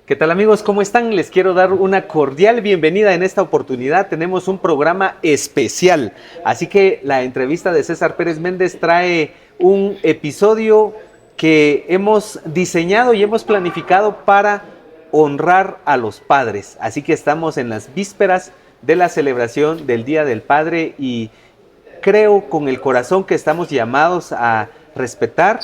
¿Qué tal amigos? ¿Cómo están? Les quiero dar una cordial bienvenida. En esta oportunidad tenemos un programa especial. Así que la entrevista de César Pérez Méndez trae un episodio que hemos diseñado y hemos planificado para honrar a los padres. Así que estamos en las vísperas de la celebración del Día del Padre y creo con el corazón que estamos llamados a respetar,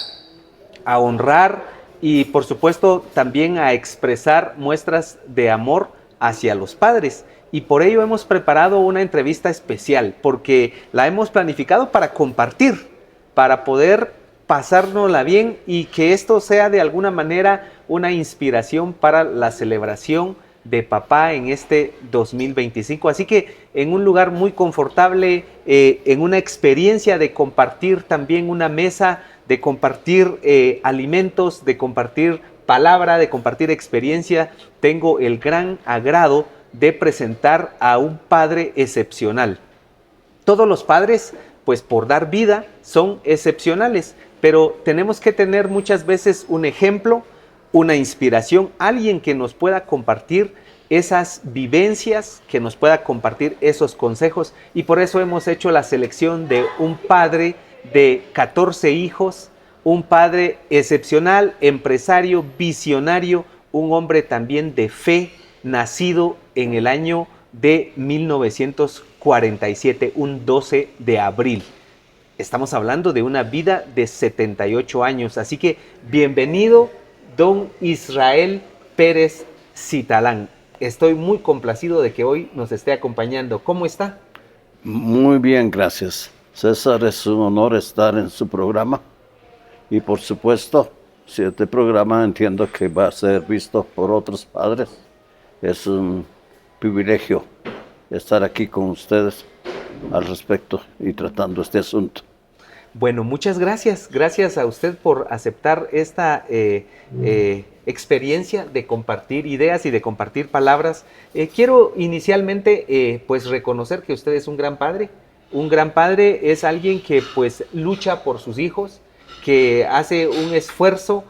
a honrar y por supuesto también a expresar muestras de amor hacia los padres. Y por ello hemos preparado una entrevista especial, porque la hemos planificado para compartir, para poder pasárnosla bien y que esto sea de alguna manera una inspiración para la celebración de papá en este 2025. Así que en un lugar muy confortable, en una experiencia de compartir también una mesa, de compartir alimentos, de compartir palabra, de compartir experiencia, tengo el gran agrado de presentar a un padre excepcional. Todos los padres, pues por dar vida, son excepcionales, pero tenemos que tener muchas veces un ejemplo, una inspiración, alguien que nos pueda compartir esas vivencias, que nos pueda compartir esos consejos, y por eso hemos hecho la selección de un padre de 14 hijos, un padre excepcional, empresario, visionario, un hombre también de fe, nacido en el año de 1947, un 12 de abril. Estamos hablando de una vida de 78 años, así que bienvenido, don Israel Pérez Citalán. Estoy muy complacido de que hoy nos esté acompañando. ¿Cómo está? Muy bien, gracias. César, es un honor estar en su programa y por supuesto, si este programa entiendo que va a ser visto por otros padres, es un privilegio estar aquí con ustedes al respecto y tratando este asunto. Bueno, muchas gracias. Gracias a usted por aceptar esta experiencia de compartir ideas y de compartir palabras. Quiero inicialmente pues reconocer que usted es un gran padre. Un gran padre es alguien que pues lucha por sus hijos, que hace un esfuerzo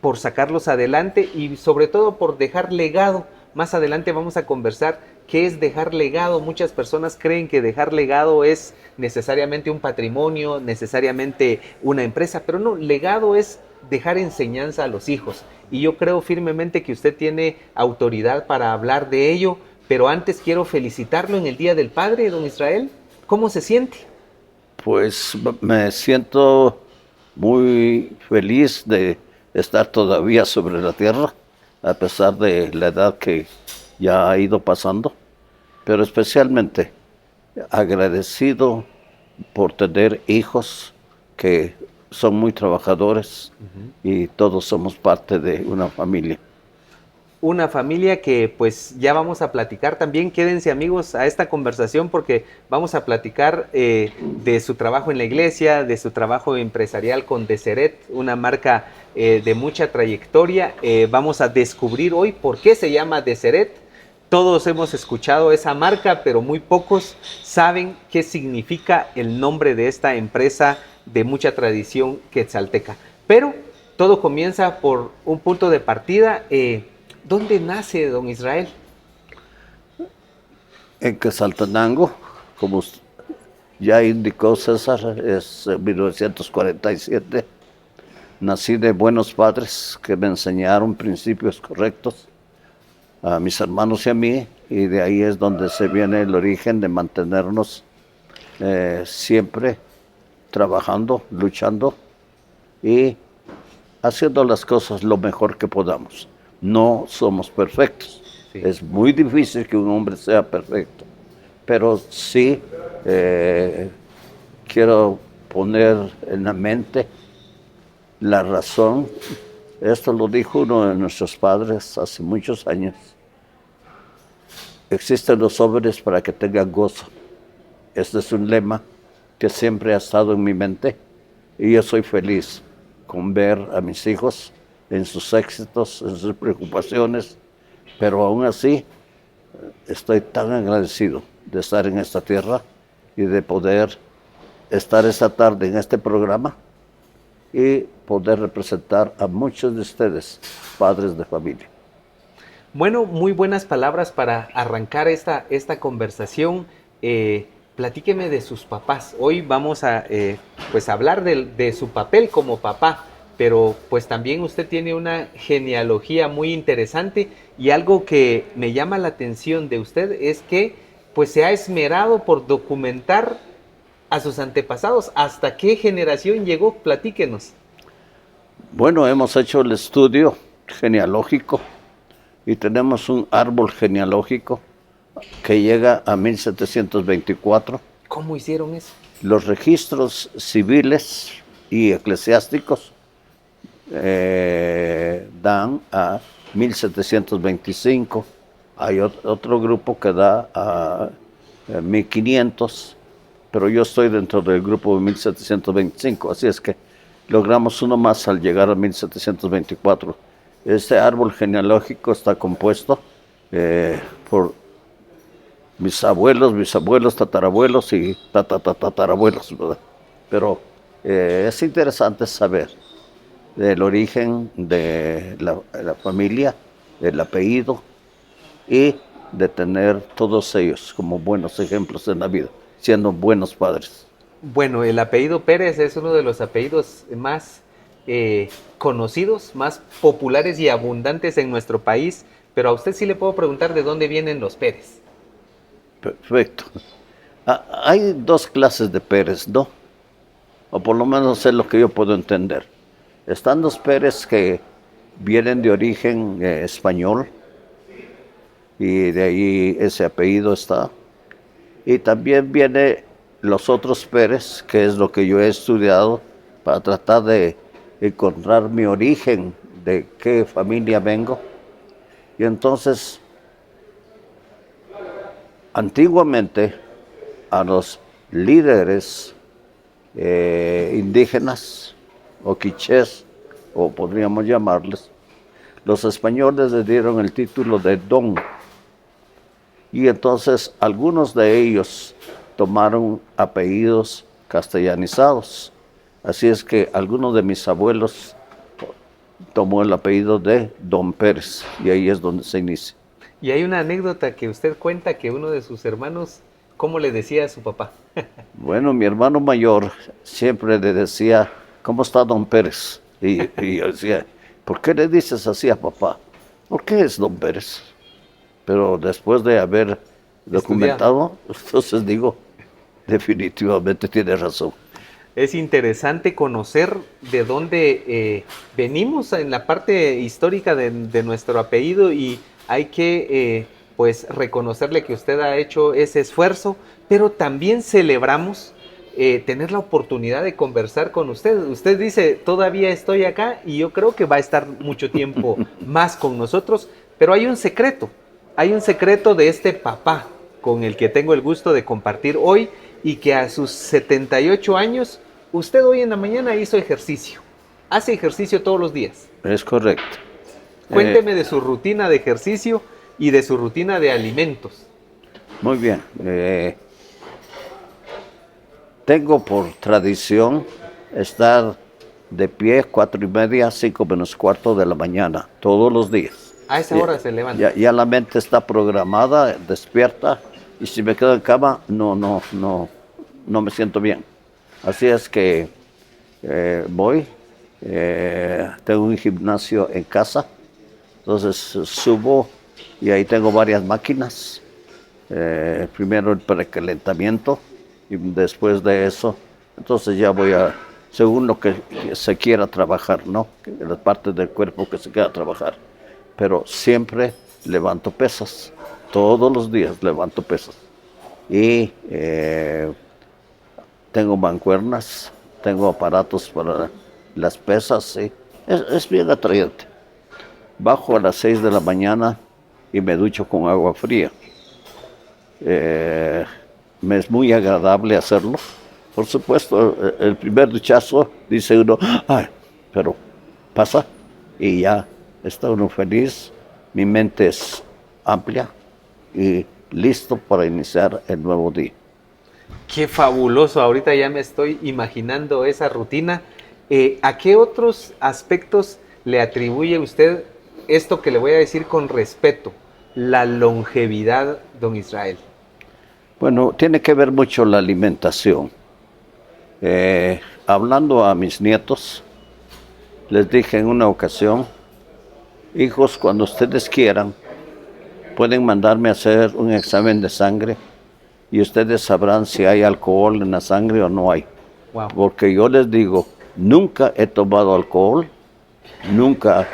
por sacarlos adelante y sobre todo por dejar legado. Más adelante vamos a conversar qué es dejar legado. Muchas personas creen que dejar legado es necesariamente un patrimonio, necesariamente una empresa, pero no, legado es dejar enseñanza a los hijos. Y yo creo firmemente que usted tiene autoridad para hablar de ello, pero antes quiero felicitarlo en el Día del Padre, don Israel. ¿Cómo se siente? Pues me siento muy feliz de estar todavía sobre la tierra, a pesar de la edad que ya ha ido pasando, pero especialmente agradecido por tener hijos que son muy trabajadores y todos somos parte de una familia. Una familia que pues ya vamos a platicar también. Quédense amigos a esta conversación porque vamos a platicar de su trabajo en la iglesia, de su trabajo empresarial con Deseret, una marca de mucha trayectoria. Vamos a descubrir hoy por qué se llama Deseret. Todos hemos escuchado esa marca, pero muy pocos saben qué significa el nombre de esta empresa de mucha tradición quetzalteca. Pero todo comienza por un punto de partida. ¿Dónde nace don Israel? En Quetzaltenango, como ya indicó César, es 1947. Nací de buenos padres que me enseñaron principios correctos a mis hermanos y a mí, y de ahí es donde se viene el origen de mantenernos siempre trabajando, luchando y haciendo las cosas lo mejor que podamos. No somos perfectos. Sí. Es muy difícil que un hombre sea perfecto, pero sí quiero poner en la mente la razón. Esto lo dijo uno de nuestros padres hace muchos años. Existen los hombres para que tengan gozo. Este es un lema que siempre ha estado en mi mente y yo soy feliz con ver a mis hijos en sus éxitos, en sus preocupaciones, pero aún así estoy tan agradecido de estar en esta tierra y de poder estar esta tarde en este programa y poder representar a muchos de ustedes, padres de familia. Bueno, muy buenas palabras para arrancar esta conversación. Platíqueme de sus papás. Hoy vamos a pues hablar de su papel como papá, pero pues también usted tiene una genealogía muy interesante y algo que me llama la atención de usted es que pues se ha esmerado por documentar a sus antepasados. ¿Hasta qué generación llegó? Platíquenos. Bueno, hemos hecho el estudio genealógico y tenemos un árbol genealógico que llega a 1724. ¿Cómo hicieron eso? Los registros civiles y eclesiásticos dan a 1725. Hay otro grupo que da a 1500, pero yo estoy dentro del grupo de 1725, así es que logramos uno más al llegar a 1724. Este árbol genealógico está compuesto por mis abuelos, bisabuelos, tatarabuelos y tatarabuelos, ¿verdad? Pero es interesante saber del origen de la familia, del apellido y de tener todos ellos como buenos ejemplos en la vida, siendo buenos padres. Bueno, el apellido Pérez es uno de los apellidos más conocidos, más populares y abundantes en nuestro país, pero a usted sí le puedo preguntar de dónde vienen los Pérez. Perfecto. Hay dos clases de Pérez, ¿no? O por lo menos es lo que yo puedo entender. Están los Pérez que vienen de origen español, y de ahí ese apellido está. Y también viene los otros Pérez, que es lo que yo he estudiado para tratar de encontrar mi origen, de qué familia vengo. Y entonces, antiguamente, a los líderes indígenas o quichés, o podríamos llamarles, los españoles les dieron el título de don. Y entonces algunos de ellos tomaron apellidos castellanizados. Así es que algunos de mis abuelos tomó el apellido de Don Pérez, y ahí es donde se inicia. Y hay una anécdota que usted cuenta que uno de sus hermanos, ¿cómo le decía a su papá? Bueno, mi hermano mayor siempre le decía, ¿cómo está Don Pérez? Y yo decía, ¿por qué le dices así a papá? ¿Por qué es Don Pérez? Pero después de haber documentado, entonces digo, definitivamente tiene razón. Es interesante conocer de dónde venimos en la parte histórica de nuestro apellido, y hay que pues reconocerle que usted ha hecho ese esfuerzo, pero también celebramos tener la oportunidad de conversar con usted. Usted dice, todavía estoy acá, y yo creo que va a estar mucho tiempo más con nosotros, pero hay un secreto de este papá con el que tengo el gusto de compartir hoy, y que a sus 78 años, usted hoy en la mañana hizo ejercicio. Hace ejercicio todos los días. Es correcto. Cuénteme de su rutina de ejercicio y de su rutina de alimentos. Muy bien. Tengo por tradición estar de pie 4:30, 5:45 de la mañana, todos los días. A esa hora se levanta. Ya la mente está programada, despierta, y si me quedo en cama, no me siento bien. Así es que voy, tengo un gimnasio en casa, entonces subo y ahí tengo varias máquinas. Primero el precalentamiento, y después de eso, entonces ya voy según lo que se quiera trabajar, ¿no? Las partes del cuerpo que se quiera trabajar. Pero siempre levanto pesas, todos los días levanto pesas. Y tengo mancuernas, tengo aparatos para las pesas, ¿sí? Es bien atrayente. Bajo a las 6 de la mañana y me ducho con agua fría. Me es muy agradable hacerlo. Por supuesto, el primer duchazo dice uno, ay, pero pasa y ya está uno feliz, mi mente es amplia y listo para iniciar el nuevo día. Qué fabuloso, ahorita ya me estoy imaginando esa rutina. ¿A qué otros aspectos le atribuye usted esto que le voy a decir con respeto, la longevidad, don Israel? Bueno, tiene que ver mucho la alimentación. Hablando a mis nietos, les dije en una ocasión, hijos, cuando ustedes quieran, pueden mandarme a hacer un examen de sangre y ustedes sabrán si hay alcohol en la sangre o no hay. Wow. Porque yo les digo, nunca he tomado alcohol, nunca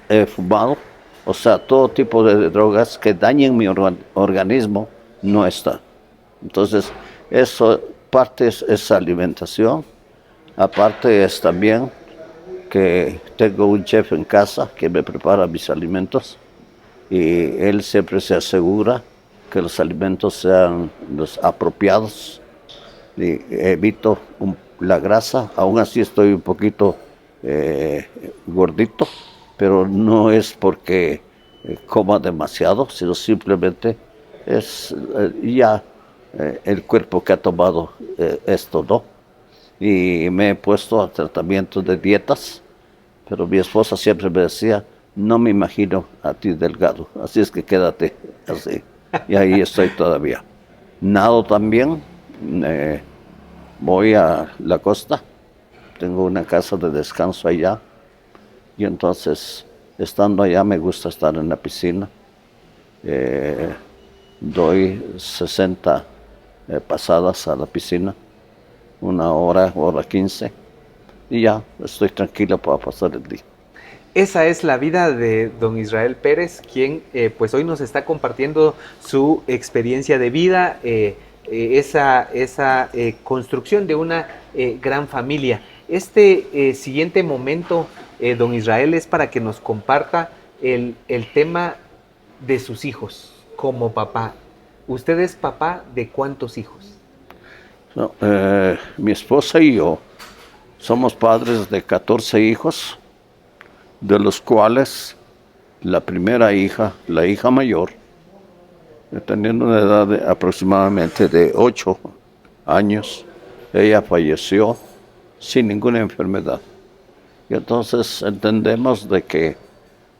he fumado, o sea, todo tipo de drogas que dañen mi organismo no está. Entonces, eso parte es esa alimentación, aparte es también que tengo un chef en casa que me prepara mis alimentos y él siempre se asegura que los alimentos sean los apropiados y evito la grasa, aún así estoy un poquito gordito, pero no es porque coma demasiado, sino simplemente es el cuerpo que ha tomado esto, ¿no? Y me he puesto a tratamientos de dietas, pero mi esposa siempre me decía, no me imagino a ti delgado, así es que quédate así. Y ahí estoy todavía. Nado también, voy a la costa, tengo una casa de descanso allá, y entonces, estando allá, me gusta estar en la piscina. Doy 60 pasadas a la piscina, 1 hora, 1 hora 15, y ya estoy tranquilo para pasar el día. Esa es la vida de don Israel Pérez, quien pues hoy nos está compartiendo su experiencia de vida, esa construcción de una gran familia. Este siguiente momento, don Israel, es para que nos comparta el tema de sus hijos como papá. ¿Usted es papá de cuántos hijos? No, mi esposa y yo somos padres de 14 hijos, de los cuales la primera hija, la hija mayor, teniendo una edad aproximadamente de 8 años, ella falleció sin ninguna enfermedad. Y entonces entendemos de que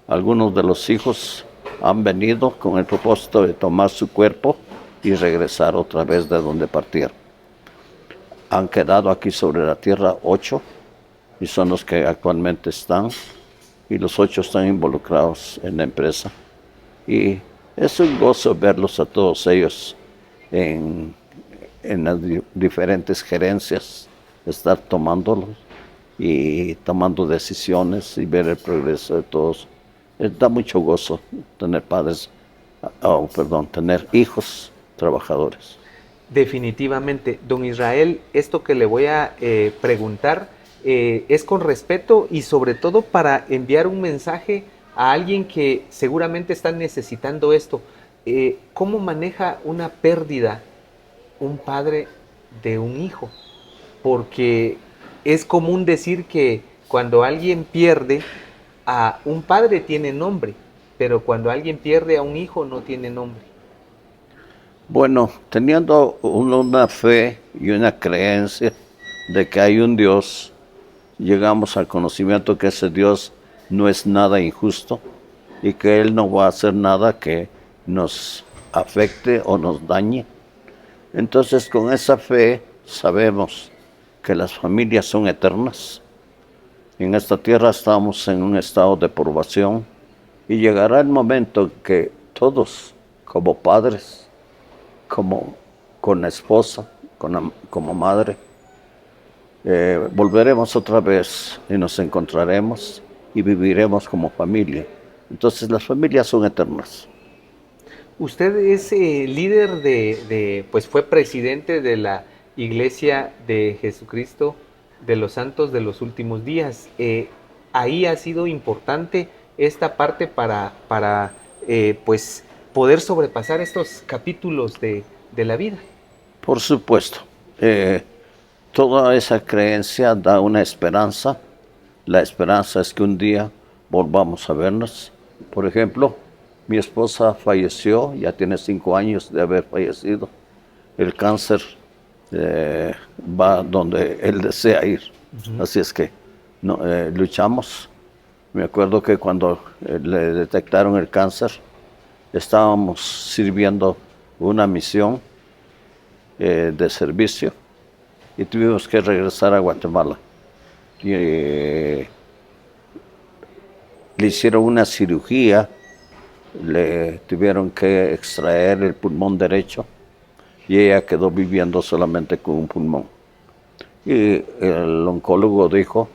algunos de los hijos han venido con el propósito de tomar su cuerpo y regresar otra vez de donde partieron. Han quedado aquí sobre la tierra 8 y son los que actualmente están, y los 8 están involucrados en la empresa. Y es un gozo verlos a todos ellos en las diferentes gerencias, estar tomándolos y tomando decisiones y ver el progreso de todos. Da mucho gozo tener tener hijos trabajadores. Definitivamente, don Israel, esto que le voy a preguntar es con respeto y sobre todo para enviar un mensaje a alguien que seguramente está necesitando esto. ¿Cómo maneja una pérdida un padre de un hijo? Porque es común decir que cuando alguien pierde a un padre tiene nombre, pero cuando alguien pierde a un hijo no tiene nombre. Bueno, teniendo una fe y una creencia de que hay un Dios, llegamos al conocimiento que ese Dios no es nada injusto y que Él no va a hacer nada que nos afecte o nos dañe. Entonces, con esa fe sabemos que las familias son eternas. En esta tierra estamos en un estado de probación y llegará el momento que todos, como padres, como con la esposa, como madre, volveremos otra vez y nos encontraremos y viviremos como familia. Entonces las familias son eternas. Usted es líder pues fue presidente de la Iglesia de Jesucristo de los Santos de los Últimos Días. Ahí ha sido importante esta parte para pues poder sobrepasar estos capítulos de la vida. Por supuesto. Toda esa creencia da una esperanza. La esperanza es que un día volvamos a vernos. Por ejemplo, mi esposa falleció, ya tiene 5 años de haber fallecido. El cáncer va donde él desea ir. Así es que luchamos Me acuerdo que cuando le detectaron el cáncer, estábamos sirviendo una misión de servicio y tuvimos que regresar a Guatemala. Y, le hicieron una cirugía, le tuvieron que extraer el pulmón derecho y ella quedó viviendo solamente con un pulmón. Y el oncólogo dijo,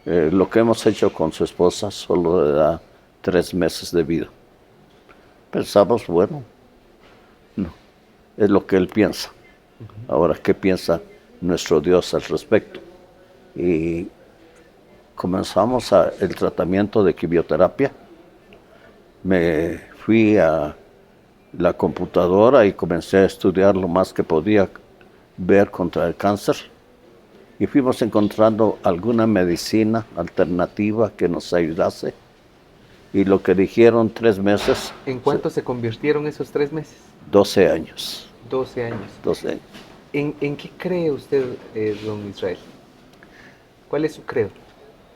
lo que hemos hecho con su esposa solo le da 3 meses de vida. Pensamos, bueno, no, es lo que él piensa. Ahora, ¿qué piensa nuestro Dios al respecto? Y comenzamos el tratamiento de quimioterapia. Me fui a la computadora y comencé a estudiar lo más que podía ver contra el cáncer. Y fuimos encontrando alguna medicina alternativa que nos ayudase. Y lo que dijeron 3 meses. ¿En cuánto se convirtieron esos 3 meses? 12 años. 12 años. 12 años. ¿En qué cree usted, don Israel? ¿Cuál es su credo?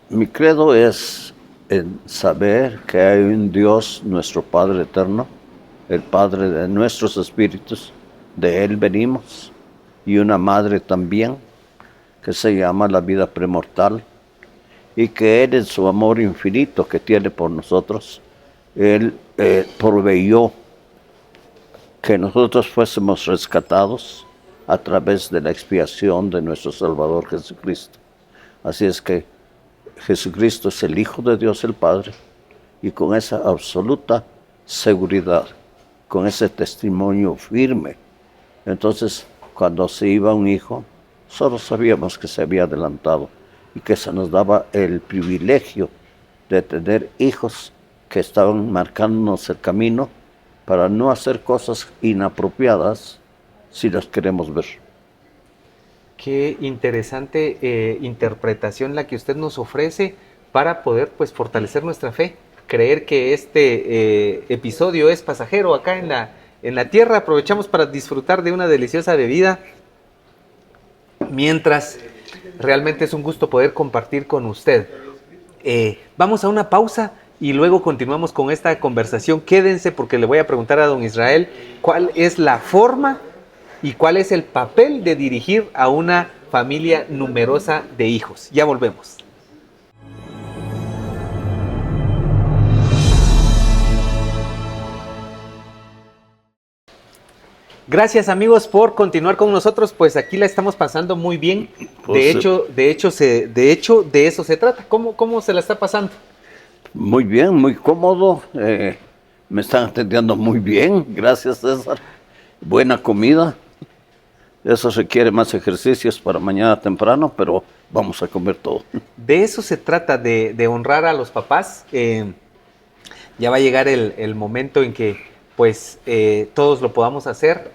Mi credo es en saber que hay un Dios, nuestro Padre eterno, el Padre de nuestros espíritus, de Él venimos, y una Madre también, que se llama la vida premortal, y que Él en su amor infinito que tiene por nosotros, Él proveyó que nosotros fuésemos rescatados a través de la expiación de nuestro Salvador Jesucristo. Así es que Jesucristo es el Hijo de Dios el Padre, y con esa absoluta seguridad, con ese testimonio firme, entonces cuando se iba un hijo, solo sabíamos que se había adelantado y que se nos daba el privilegio de tener hijos que estaban marcándonos el camino para no hacer cosas inapropiadas si las queremos ver. Qué interesante interpretación la que usted nos ofrece para poder pues fortalecer nuestra fe, creer que este episodio es pasajero acá en la tierra. Aprovechamos para disfrutar de una deliciosa bebida, mientras realmente es un gusto poder compartir con usted. Vamos a una pausa y luego continuamos con esta conversación. Quédense porque le voy a preguntar a don Israel cuál es la forma y cuál es el papel de dirigir a una familia numerosa de hijos. Ya volvemos. Gracias amigos por continuar con nosotros, pues aquí la estamos pasando muy bien. De hecho, de eso se trata. ¿Cómo se la está pasando? Muy bien, muy cómodo. Me están atendiendo muy bien, gracias César. Buena comida. Eso requiere más ejercicios para mañana temprano, pero vamos a comer todo. De eso se trata, de honrar a los papás. Ya va a llegar el momento en que pues todos lo podamos hacer.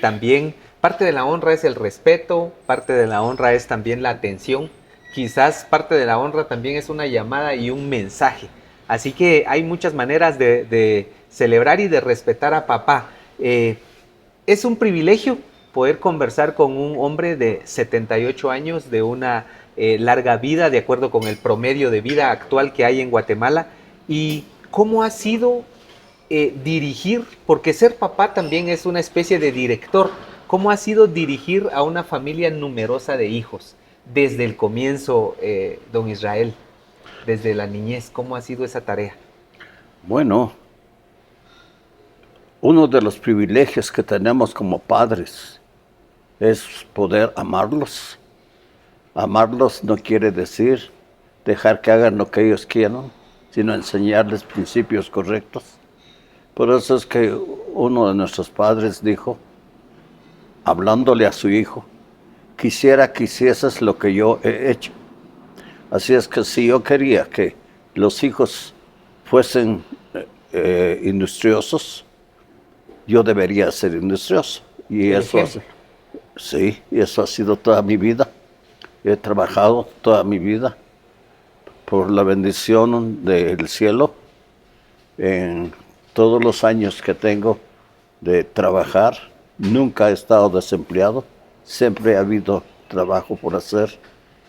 También parte de la honra es el respeto, parte de la honra es también la atención. Quizás parte de la honra también es una llamada y un mensaje. Así que hay muchas maneras de celebrar y de respetar a papá. Es un privilegio poder conversar con un hombre de 78 años, de una larga vida, de acuerdo con el promedio de vida actual que hay en Guatemala. Y cómo ha sido dirigir, porque ser papá también es una especie de director. ¿Cómo ha sido dirigir a una familia numerosa de hijos desde el comienzo, don Israel? Desde la niñez, ¿cómo ha sido esa tarea? Bueno, uno de los privilegios que tenemos como padres es poder amarlos. Amarlos no quiere decir dejar que hagan lo que ellos quieran, sino enseñarles principios correctos. Por eso es que uno de nuestros padres dijo, hablándole a su hijo, quisiera que hicieses lo que yo he hecho. Así es que si yo quería que los hijos fuesen industriosos, yo debería ser industrioso. Y eso, sí, y eso ha sido toda mi vida. He trabajado toda mi vida por la bendición del cielo. En todos los años que tengo de trabajar, nunca he estado desempleado. Siempre ha habido trabajo por hacer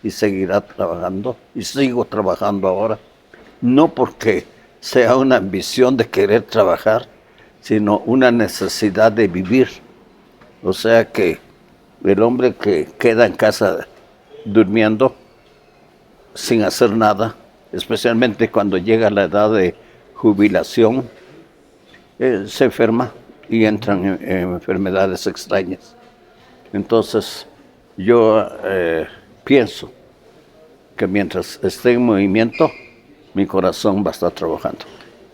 y seguirá trabajando. Y sigo trabajando ahora. no porque sea una ambición de querer trabajar, sino una necesidad de vivir. O sea que el hombre que queda en casa durmiendo sin hacer nada, especialmente cuando llega a la edad de jubilación, se enferma y entran en enfermedades extrañas. Entonces, yo pienso que mientras esté en movimiento, mi corazón va a estar trabajando.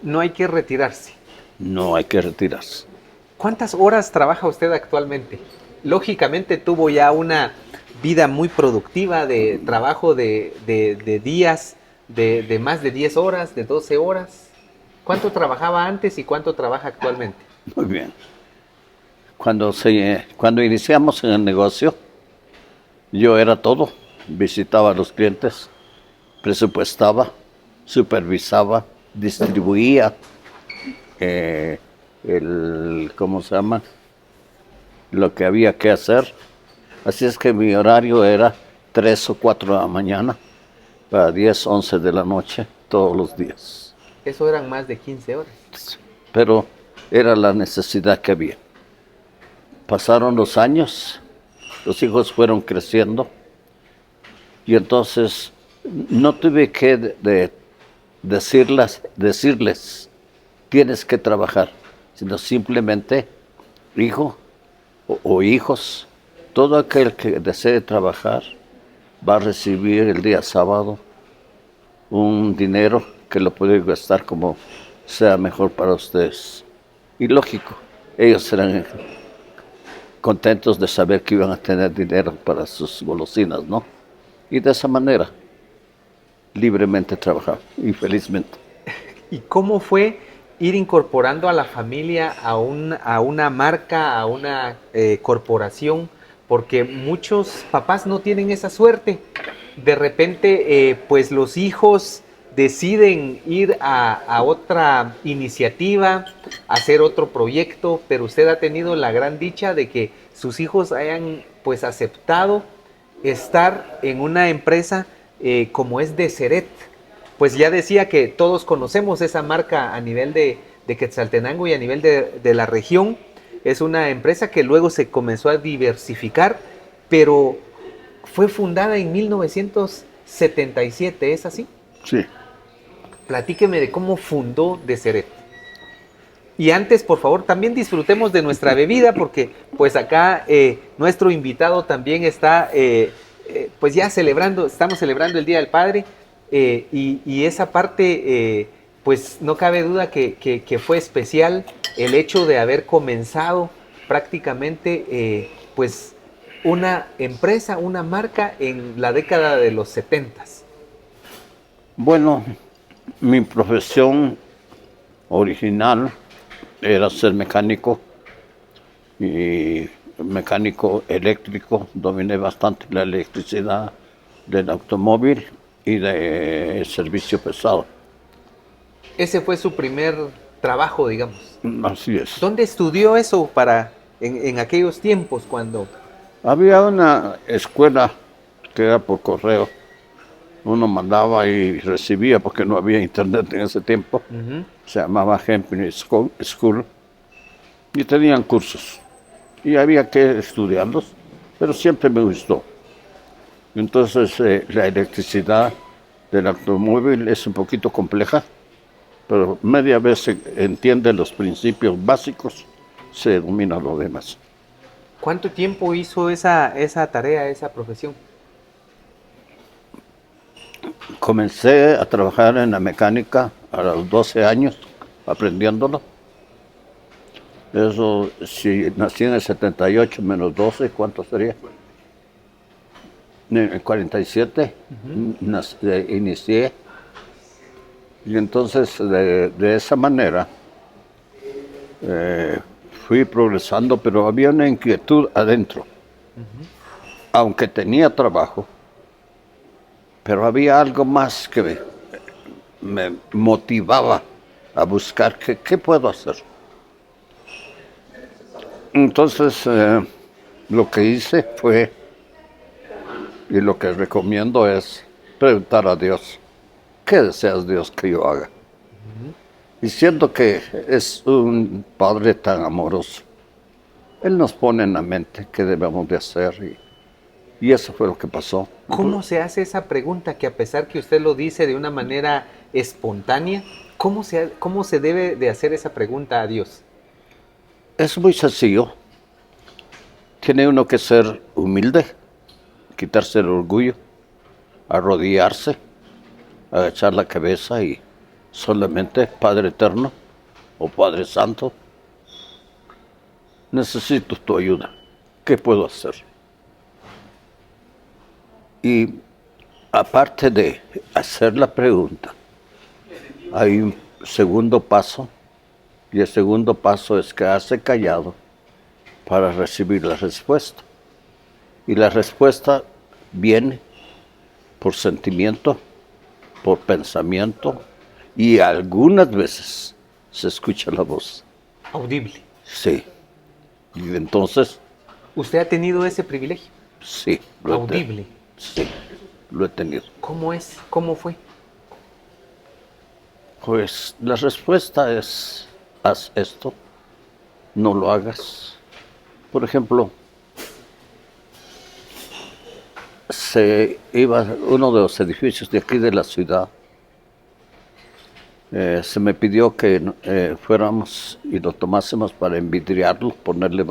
No hay que retirarse. No hay que retirarse. ¿Cuántas horas trabaja usted actualmente? Lógicamente tuvo ya una vida muy productiva de trabajo de días, de más de 10 horas, de 12 horas. ¿Cuánto trabajaba antes y cuánto trabaja actualmente? Muy bien. Cuando iniciamos en el negocio, yo era todo. Visitaba a los clientes, presupuestaba, supervisaba, distribuía ¿cómo se llama? Lo que había que hacer. Así es que mi horario era 3 o 4 de la mañana para 10, 11 de la noche, todos los días. Eso eran más de 15 horas. Pero era la necesidad que había. Pasaron los años, los hijos fueron creciendo y entonces no tuve que decirles, tienes que trabajar, sino simplemente, hijo o hijos, todo aquel que desee trabajar va a recibir el día sábado un dinero que lo puede gastar como sea mejor para ustedes. Y lógico, ellos serán contentos de saber que iban a tener dinero para sus golosinas, ¿no? Y de esa manera, libremente trabajar y felizmente. ¿Y cómo fue ir incorporando a la familia a una marca, a una corporación? Porque muchos papás no tienen esa suerte. De repente, pues los hijos deciden ir a otra iniciativa, hacer otro proyecto, pero usted ha tenido la gran dicha de que sus hijos hayan pues aceptado estar en una empresa como es Deseret. Pues ya decía que todos conocemos esa marca a nivel de Quetzaltenango y a nivel de la región. Es una empresa que luego se comenzó a diversificar, pero fue fundada en 1977, ¿es así? Sí. Platíqueme de cómo fundó Deseret. Y antes, por favor, también disfrutemos de nuestra bebida, porque pues acá nuestro invitado también está, pues ya estamos celebrando el Día del Padre, y esa parte, pues no cabe duda que fue especial el hecho de haber comenzado prácticamente, pues una empresa, una marca en la década de los 70s. Bueno, mi profesión original era ser mecánico y mecánico eléctrico. Dominé bastante la electricidad del automóvil y del servicio pesado. Ese fue su primer trabajo, digamos. Así es. ¿Dónde estudió eso en aquellos tiempos cuando? Había una escuela que era por correo. Uno mandaba y recibía porque no había internet en ese tiempo. Uh-huh. Se llamaba Hempel School y tenían cursos. Y había que estudiarlos, pero siempre me gustó. Entonces la electricidad del automóvil es un poquito compleja, pero media vez se entiende los principios básicos, se domina lo demás. ¿Cuánto tiempo hizo esa tarea, esa profesión? Comencé a trabajar en la mecánica a los 12 años, aprendiéndolo. Eso, si nací en el 78 menos 12, ¿cuánto sería? En el 47 inicié. Y entonces, de esa manera, fui progresando, pero había una inquietud adentro. Uh-huh. Aunque tenía trabajo, pero había algo más que me motivaba a buscar qué puedo hacer. Entonces, lo que hice fue, y lo que recomiendo es preguntar a Dios. ¿qué deseas, Dios, que yo haga? Y siento que es un Padre tan amoroso. Él nos pone en la mente qué debemos de hacer y eso fue lo que pasó. ¿Cómo se hace esa pregunta que a pesar que usted lo dice de una manera espontánea, cómo se debe de hacer esa pregunta a Dios? Es muy sencillo. Tiene uno que ser humilde, quitarse el orgullo, arrodillarse, agachar la cabeza y solamente, Padre Eterno o Padre Santo, necesito tu ayuda. ¿Qué puedo hacer? Y aparte de hacer la pregunta, hay un segundo paso, y el segundo paso es quedarse callado para recibir la respuesta. Y la respuesta viene por sentimiento, por pensamiento, y algunas veces se escucha la voz. Audible. Sí. Y entonces, ¿Usted ha tenido ese privilegio? sí. Audible. Sí, lo he tenido. ¿Cómo es? ¿Cómo fue? Pues la respuesta es, haz esto, no lo hagas. Por ejemplo, se iba uno de los edificios de aquí de la ciudad, se me pidió que fuéramos y lo tomásemos para envidriarlo, ponerle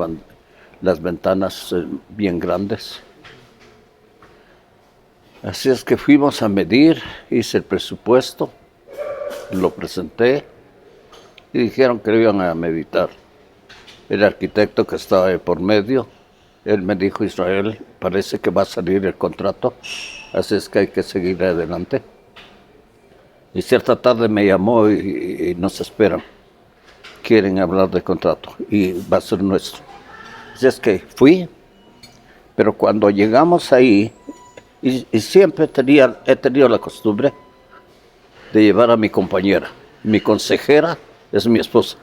las ventanas bien grandes. Así es que fuimos a medir, hice el presupuesto, lo presenté y dijeron que lo iban a meditar. El arquitecto que estaba de por medio, él me dijo: Israel, parece que va a salir el contrato, así es que hay que seguir adelante. Y cierta tarde me llamó y nos esperan. Quieren hablar del contrato y va a ser nuestro. Así es que fui, pero cuando llegamos ahí, y siempre he tenido la costumbre de llevar a mi compañera. Mi consejera es mi esposa.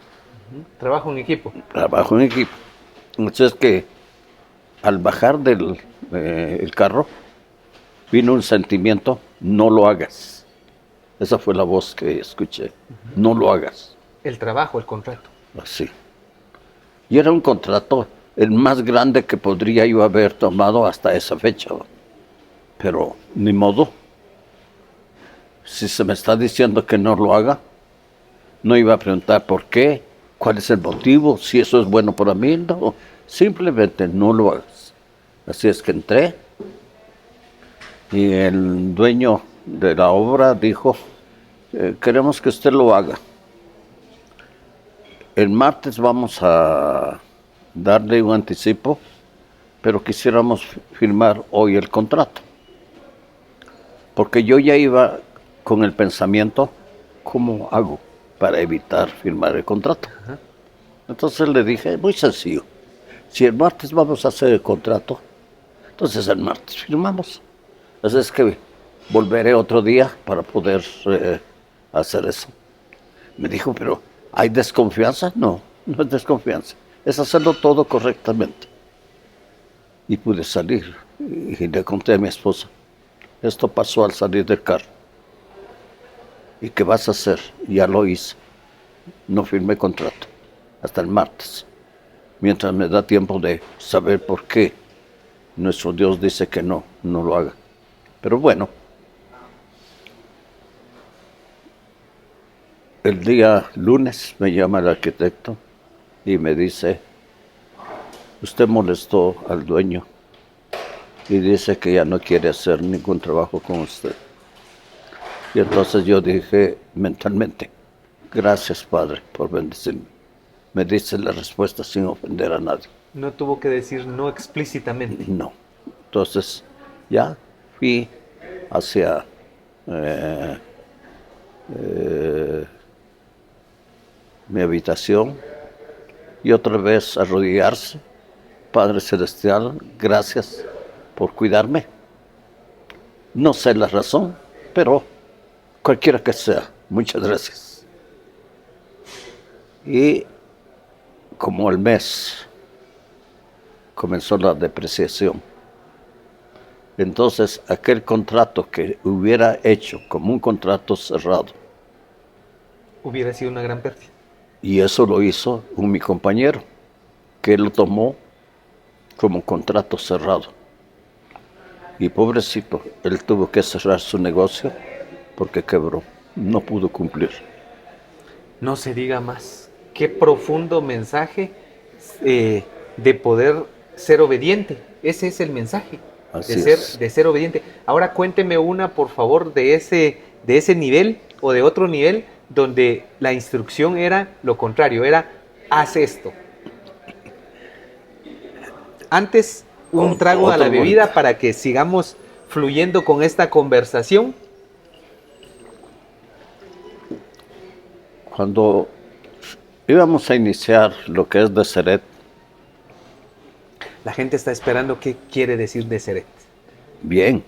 Trabajo en equipo. Trabajo en equipo. Entonces que al bajar del el carro, vino un sentimiento: no lo hagas. Esa fue la voz que escuché. No lo hagas. El trabajo, el contrato. Así. Y era un contrato el más grande que podría yo haber tomado hasta esa fecha. Pero ni modo. Si se me está diciendo que no lo haga, no iba a preguntar por qué, cuál es el motivo, si eso es bueno para mí. No, simplemente no lo hagas. Así es que entré y el dueño de la obra dijo: queremos que usted lo haga. El martes vamos a darle un anticipo, pero quisiéramos firmar hoy el contrato. Porque yo ya iba con el pensamiento: ¿cómo hago para evitar firmar el contrato? Entonces le dije: muy sencillo, si el martes vamos a hacer el contrato, entonces el martes firmamos. Así es que volveré otro día para poder hacer eso. Me dijo: pero ¿hay desconfianza? No, no es desconfianza, es hacerlo todo correctamente. Y pude salir y le conté a mi esposa: esto pasó al salir del carro. ¿Y qué vas a hacer? Ya lo hice. No firmé contrato hasta el martes, mientras me da tiempo de saber por qué nuestro Dios dice que no lo haga. Pero bueno, el día lunes me llama el arquitecto y me dice: usted molestó al dueño y dice que ya no quiere hacer ningún trabajo con usted. Y entonces yo dije mentalmente: gracias, Padre, por bendecirme. Me dice la respuesta sin ofender a nadie. No tuvo que decir no explícitamente. No. Entonces ya fui hacia mi habitación y otra vez arrodillarse. Padre Celestial, gracias por cuidarme. No sé la razón, pero cualquiera que sea, muchas gracias. Y como al mes comenzó la depreciación. Entonces, aquel contrato que hubiera hecho como un contrato cerrado, Hubiera sido una gran pérdida. y eso lo hizo mi compañero, que lo tomó como contrato cerrado. Y pobrecito, él tuvo que cerrar su negocio porque quebró, no pudo cumplir. No se diga más. Qué profundo mensaje de poder ser obediente. Ese es el mensaje, Así de es. ser obediente. Ahora cuénteme una, por favor, de ese nivel o de otro nivel donde la instrucción era lo contrario, era haz esto. Antes, un trago a la Otro bebida momento. para que sigamos fluyendo con esta conversación. Cuando íbamos a iniciar lo que es Deseret, La gente está esperando qué quiere decir Deseret. bien,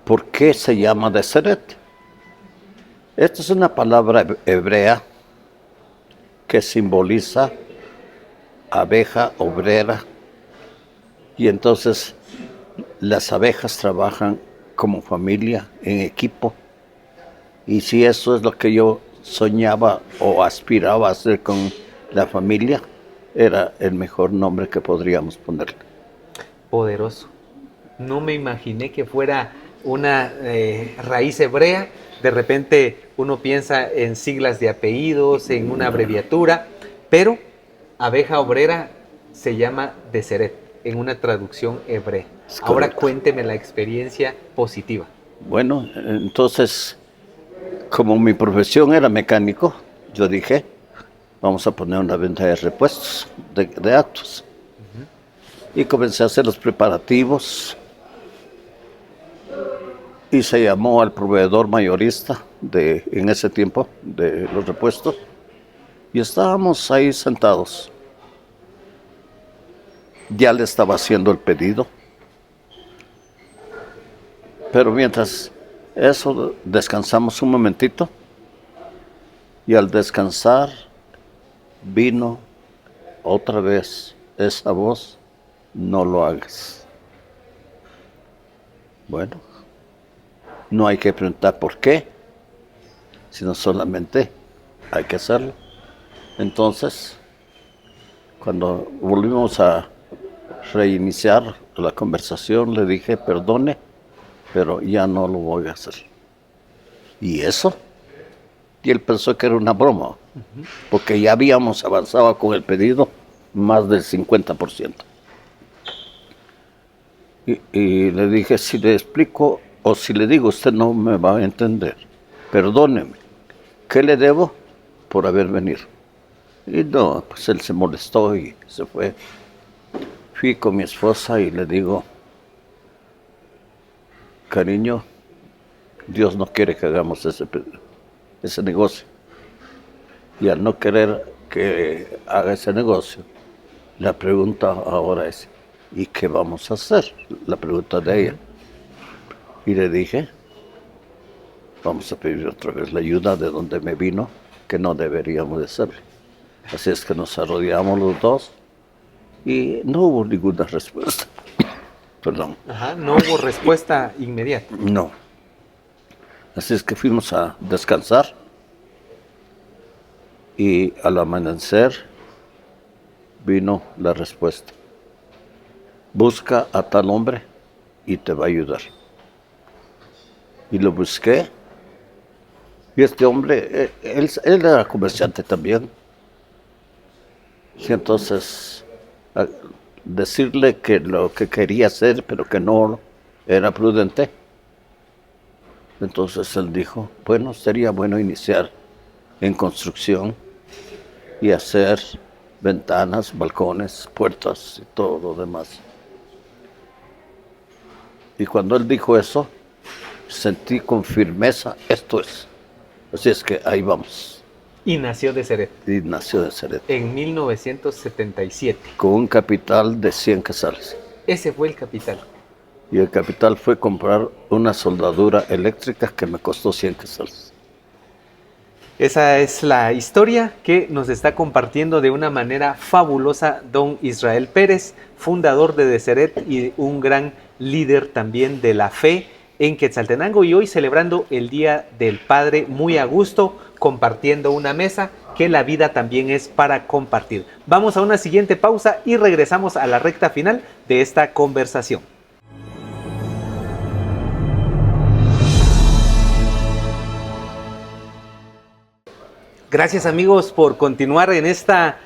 ¿por qué se llama Deseret? Esta es una palabra hebrea que simboliza abeja obrera, y entonces las abejas trabajan como familia, en equipo, y si eso es lo que yo soñaba o aspiraba a hacer con la familia, era el mejor nombre que podríamos ponerle. Poderoso. No me imaginé que fuera una raíz hebrea. De repente uno piensa en siglas de apellidos, en una abreviatura, pero abeja obrera se llama Deseret en una traducción hebrea. Es Ahora correcto. cuénteme la experiencia positiva. Bueno, entonces, como mi profesión era mecánico, yo dije, vamos a poner una venta de repuestos, de autos. Y comencé a hacer los preparativos y se llamó al proveedor mayorista en ese tiempo de los repuestos, y estábamos ahí sentados. Ya le estaba haciendo el pedido, pero mientras eso descansamos un momentito, y al descansar vino otra vez esa voz: no lo hagas. Bueno, no hay que preguntar por qué, sino solamente hay que hacerlo. Entonces, cuando volvimos a reiniciar la conversación, le dije, perdone, pero ya no lo voy a hacer. ¿Y eso? Y él pensó que era una broma, porque ya habíamos avanzado con el pedido más del 50%. Y le dije, si le explico o si le digo, usted no me va a entender. Perdóneme, ¿qué le debo por haber venido? Y no, pues él se molestó y se fue. Fui con mi esposa y le digo, cariño, Dios no quiere que hagamos ese negocio. Y al no querer que haga ese negocio, la pregunta ahora es, ¿y qué vamos a hacer? La pregunta de ella. Y le dije, vamos a pedir otra vez la ayuda de donde me vino, que no deberíamos de hacerlo. Así es que nos arrodillamos los dos y no hubo ninguna respuesta. Perdón. Ajá, no hubo respuesta inmediata. No. Así es que fuimos a descansar y al amanecer vino la respuesta. Busca a tal hombre y te va a ayudar. Y lo busqué. Y este hombre, él era comerciante también. Y entonces, decirle que lo que quería hacer, pero que no era prudente. Entonces él dijo, bueno, sería bueno iniciar en construcción y hacer ventanas, balcones, puertas y todo lo demás. Y cuando él dijo eso, sentí con firmeza, esto es. Así es que ahí vamos. Y nació Deseret Y nació Deseret, en 1977. con un capital de 100 quetzales. Ese fue el capital. Y el capital fue comprar una soldadura eléctrica que me costó 100 quetzales. Esa es la historia que nos está compartiendo de una manera fabulosa don Israel Pérez, fundador de Deseret y un gran líder también de la fe en Quetzaltenango, y hoy celebrando el Día del Padre muy a gusto, compartiendo una mesa, que la vida también es para compartir. Vamos a una siguiente pausa y regresamos a la recta final de esta conversación. Gracias, amigos, por continuar en esta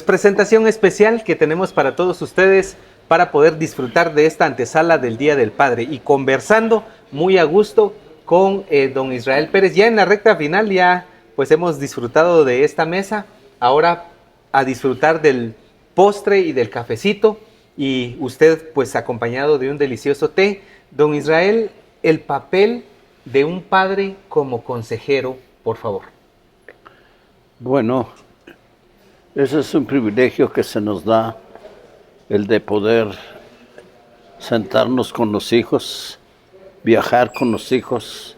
presentación especial que tenemos para todos ustedes, para poder disfrutar de esta antesala del Día del Padre, y conversando muy a gusto con don Israel Pérez. Ya en la recta final ya pues hemos disfrutado de esta mesa, ahora a disfrutar del postre y del cafecito, y usted pues acompañado de un delicioso té. Don Israel, el papel de un padre como consejero, por favor. Bueno, ese es un privilegio que se nos da, el de poder sentarnos con los hijos, viajar con los hijos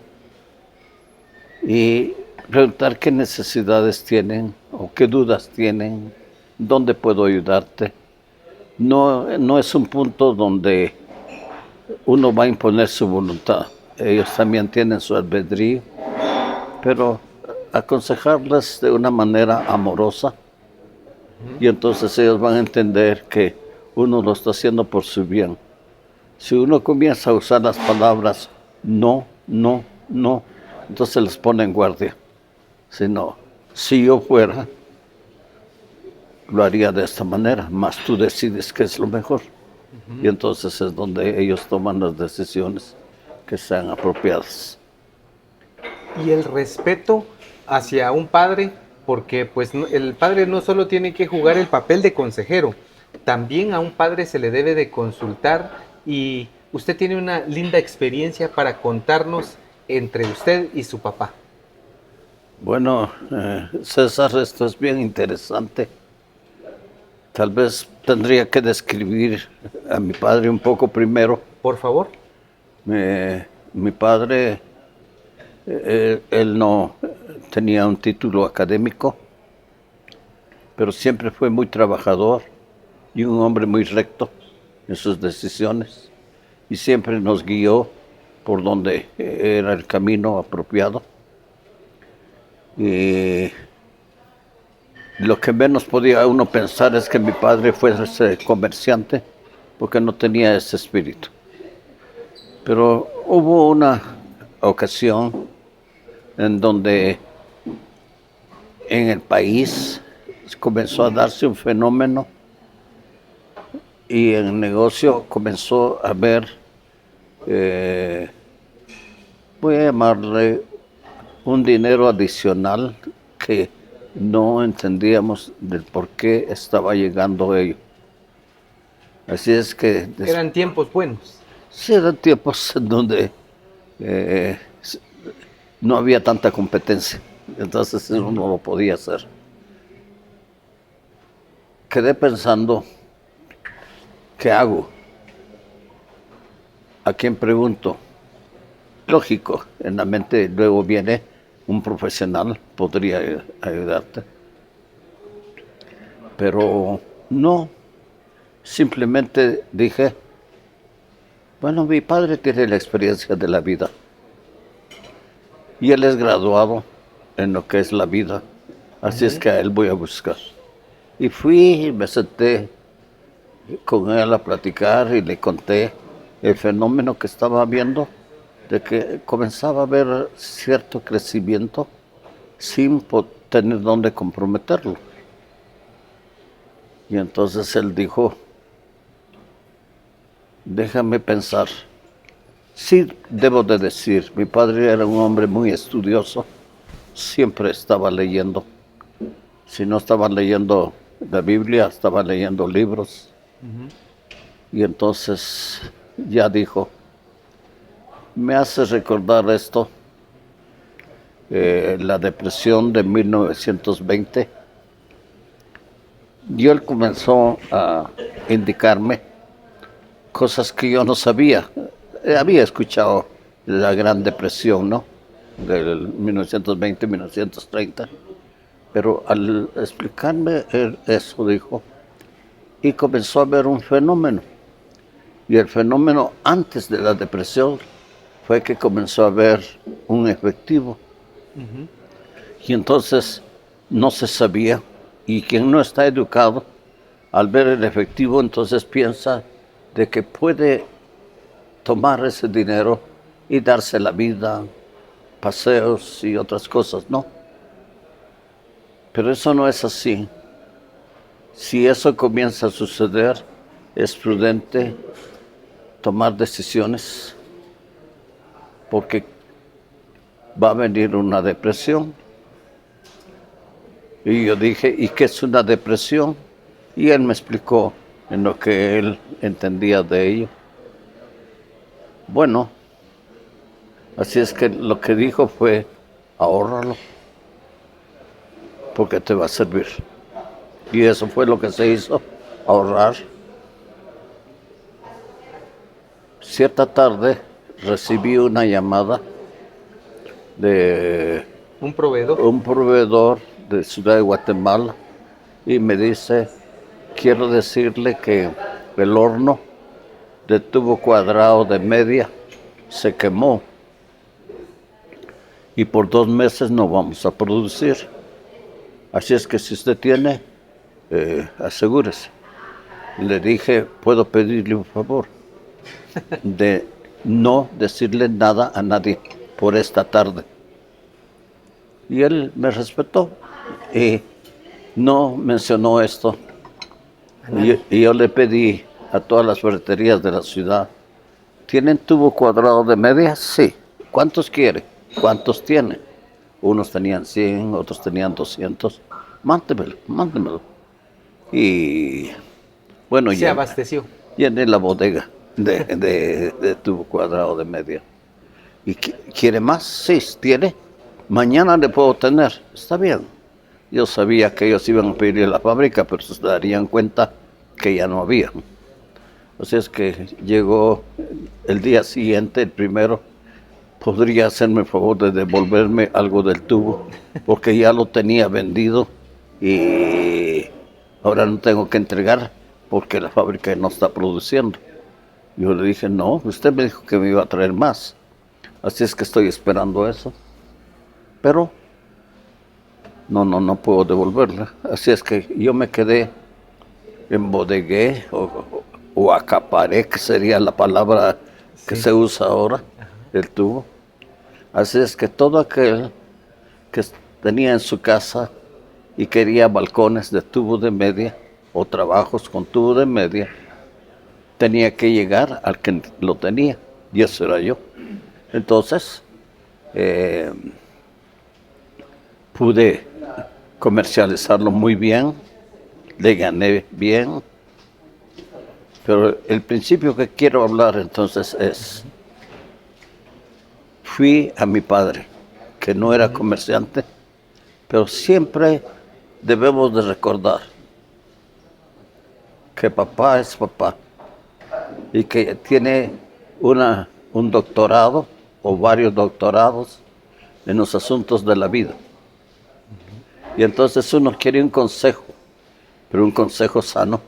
y preguntar qué necesidades tienen o qué dudas tienen, dónde puedo ayudarte. No es un punto donde uno va a imponer su voluntad. Ellos también tienen su albedrío, pero aconsejarles de una manera amorosa, y entonces ellos van a entender que uno lo está haciendo por su bien. Si uno comienza a usar las palabras no, no, no, entonces les pone en guardia. Sino, si yo fuera, lo haría de esta manera, mas tú decides qué es lo mejor. Y entonces es donde ellos toman las decisiones que sean apropiadas. Y el respeto hacia un padre, porque pues el padre no solo tiene que jugar el papel de consejero, también a un padre se le debe de consultar, y usted tiene una linda experiencia para contarnos entre usted y su papá. Bueno, César, esto es bien interesante. Tal vez tendría que describir a mi padre un poco primero. Por favor. Mi padre, él no tenía un título académico, pero siempre fue muy trabajador y un hombre muy recto en sus decisiones, y siempre nos guió por donde era el camino apropiado. Y lo que menos podía uno pensar es que mi padre fuese comerciante, porque no tenía ese espíritu. Pero hubo una ocasión en donde en el país comenzó a darse un fenómeno, y en el negocio comenzó a haber, voy a llamarle, un dinero adicional que no entendíamos del por qué estaba llegando ello. Así es que... Eran tiempos buenos. Sí, eran tiempos en donde no había tanta competencia, entonces uno no lo podía hacer. Quedé pensando, ¿qué hago? ¿A quién pregunto? Lógico, en la mente luego viene un profesional, podría ayudarte. Pero no, simplemente dije, bueno, mi padre tiene la experiencia de la vida y él es graduado en lo que es la vida, así es que a él voy a buscar. Y fui y me senté con él a platicar y le conté el fenómeno que estaba viendo, de que comenzaba a haber cierto crecimiento sin tener dónde comprometerlo. Y entonces él dijo, déjame pensar. Sí, debo de decir, mi padre era un hombre muy estudioso, siempre estaba leyendo. Si no estaba leyendo la Biblia, estaba leyendo libros. Y entonces ya dijo, me hace recordar esto, la depresión de 1920. Y él comenzó a indicarme cosas que yo no sabía. Había escuchado la Gran Depresión, ¿no? Del 1920-1930. Pero al explicarme eso, dijo, y comenzó a ver un fenómeno. Y el fenómeno antes de la depresión fue que comenzó a haber un efectivo. Y entonces no se sabía, y quien no está educado, al ver el efectivo, entonces piensa de que puede tomar ese dinero y darse la vida, paseos y otras cosas. No. Pero eso no es así. Si eso comienza a suceder, es prudente tomar decisiones, porque va a venir una depresión. Y yo dije, ¿y qué es una depresión? Y él me explicó en lo que él entendía de ello. Bueno, así es que lo que dijo fue, ahórralo, porque te va a servir. Y eso fue lo que se hizo, ahorrar. Cierta tarde recibí una llamada de ¿Un proveedor? un proveedor de Ciudad de Guatemala y me dice, quiero decirle que el horno de tubo cuadrado de media se quemó y por 2 meses no vamos a producir. Así es que si usted tiene, asegúrese. Le dije, ¿puedo pedirle un favor? De no decirle nada a nadie por esta tarde. Y él me respetó y no mencionó esto. Y yo le pedí a todas las ferreterías de la ciudad, ¿tienen tubo cuadrado de media? Sí. ¿Cuántos quiere? ¿Cuántos tiene? Unos tenían 100, otros tenían 200. Mándemelo. Y bueno, Se abasteció. llené la bodega de tubo cuadrado de media. ¿Y quiere más? Sí, tiene. Mañana le puedo tener. Está bien. Yo sabía que ellos iban a pedir a la fábrica, pero se darían cuenta que ya no había. Así es que llegó el día siguiente, el primero. ¿Podría hacerme el favor de devolverme algo del tubo? Porque ya lo tenía vendido y ahora no tengo que entregar porque la fábrica no está produciendo. Yo le dije, no, usted me dijo que me iba a traer más. Así es que estoy esperando eso. Pero no puedo devolverla. Así es que yo me quedé, embodegué o acaparé, que sería la palabra que se usa ahora, el tubo. Así es que todo aquel que tenía en su casa y quería balcones de tubo de media o trabajos con tubo de media, tenía que llegar al que lo tenía, y eso era yo. Entonces, pude comercializarlo muy bien, le gané bien, pero el principio que quiero hablar entonces es, fui a mi padre, que no era comerciante, pero siempre debemos de recordar que papá es papá y que tiene un doctorado o varios doctorados en los asuntos de la vida. Y entonces uno quiere un consejo, pero un consejo sano.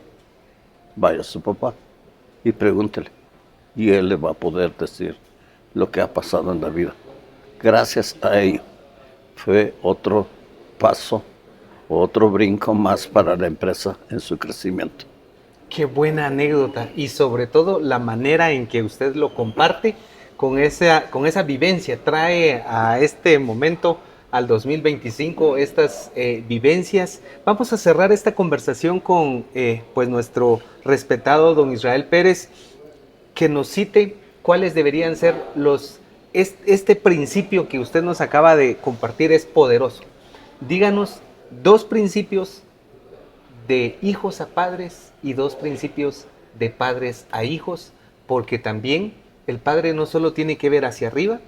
Vaya a su papá y pregúntele, y él le va a poder decir lo que ha pasado en la vida. Gracias a ello fue otro paso, otro brinco más para la empresa en su crecimiento. Qué buena anécdota, y sobre todo la manera en que usted lo comparte con esa vivencia. Trae a este momento, al 2025, estas vivencias. Vamos a cerrar esta conversación con pues nuestro respetado don Israel Pérez, que nos cite cuáles deberían ser este principio que usted nos acaba de compartir. Es poderoso. Díganos 2 principios de hijos a padres y 2 principios de padres a hijos, porque también el padre no solo tiene que ver hacia arriba,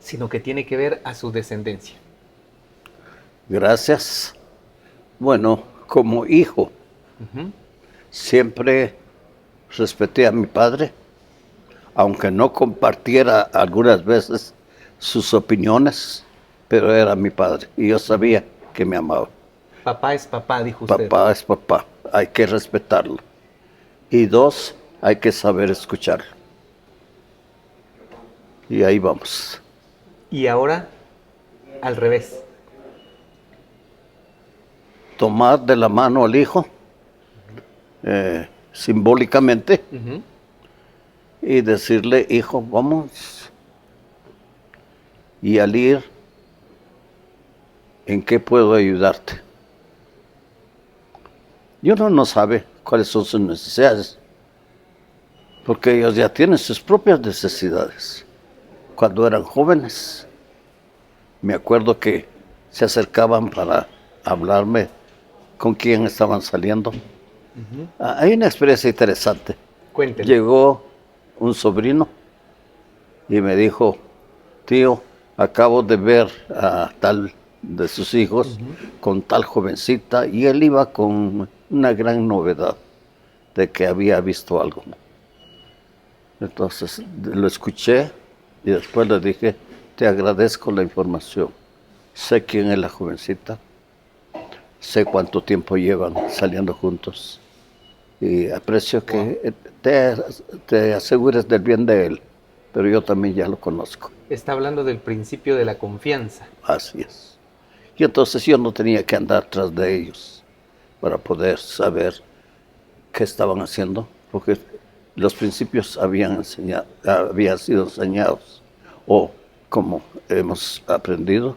sino que tiene que ver a su descendencia. Gracias. Bueno, como hijo, siempre respeté a mi padre, aunque no compartiera algunas veces sus opiniones, pero era mi padre y yo sabía que me amaba. Papá es papá, dijo usted. Papá es papá, hay que respetarlo. Y 2, hay que saber escucharlo. Y ahí vamos. Y ahora, al revés. Tomar de la mano al hijo, simbólicamente, Ujú. y decirle, hijo, vamos. Y al ir, ¿en qué puedo ayudarte? Y uno no sabe cuáles son sus necesidades, porque ellos ya tienen sus propias necesidades. Cuando eran jóvenes, me acuerdo que se acercaban para hablarme con quién estaban saliendo. Hay una experiencia interesante. Cuénteme. Llegó un sobrino y me dijo, tío, acabo de ver a tal de sus hijos con tal jovencita, y él iba con una gran novedad de que había visto algo. Entonces lo escuché y después le dije, te agradezco la información. Sé quién es la jovencita, sé cuánto tiempo llevan saliendo juntos y aprecio que te asegures del bien de él, pero yo también ya lo conozco. Está hablando del principio de la confianza. Así es. Y entonces yo no tenía que andar tras de ellos para poder saber qué estaban haciendo, porque los principios habían sido enseñados, o como hemos aprendido,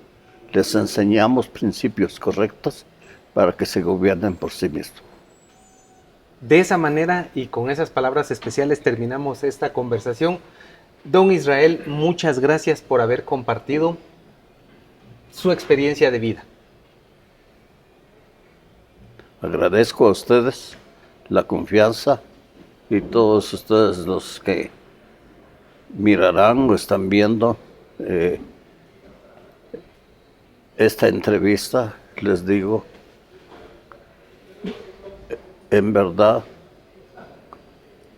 les enseñamos principios correctos para que se gobiernen por sí mismos. De esa manera y con esas palabras especiales terminamos esta conversación. Don Israel, muchas gracias por haber compartido su experiencia de vida. Agradezco a ustedes la confianza y todos ustedes los que mirarán o están viendo esta entrevista, les digo, en verdad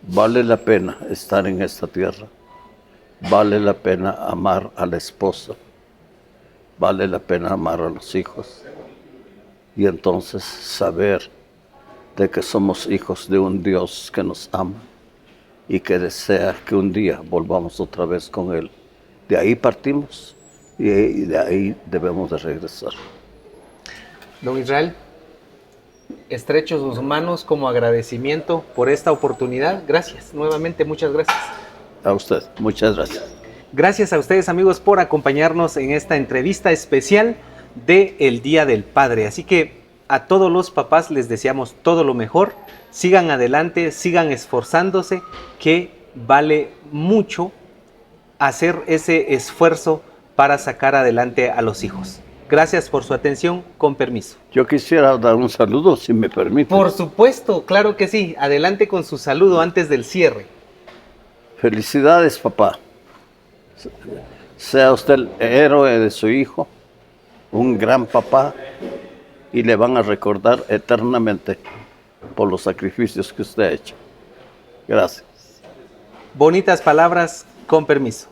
vale la pena estar en esta tierra, vale la pena amar a la esposa, vale la pena amar a los hijos, y entonces saber de que somos hijos de un Dios que nos ama y que desea que un día volvamos otra vez con Él. De ahí partimos y de ahí debemos de regresar. Don Israel, estrecho sus manos como agradecimiento por esta oportunidad. Gracias, nuevamente muchas gracias. A usted, muchas gracias. Gracias a ustedes, amigos, por acompañarnos en esta entrevista especial de El Día del Padre. Así que a todos los papás les deseamos todo lo mejor. Sigan adelante, sigan esforzándose, que vale mucho hacer ese esfuerzo para sacar adelante a los hijos. Gracias por su atención, con permiso. Yo quisiera dar un saludo, si me permite. Por supuesto, claro que sí. Adelante con su saludo antes del cierre. Felicidades, papá. Sea usted el héroe de su hijo, un gran papá, y le van a recordar eternamente por los sacrificios que usted ha hecho. Gracias. Bonitas palabras, con permiso.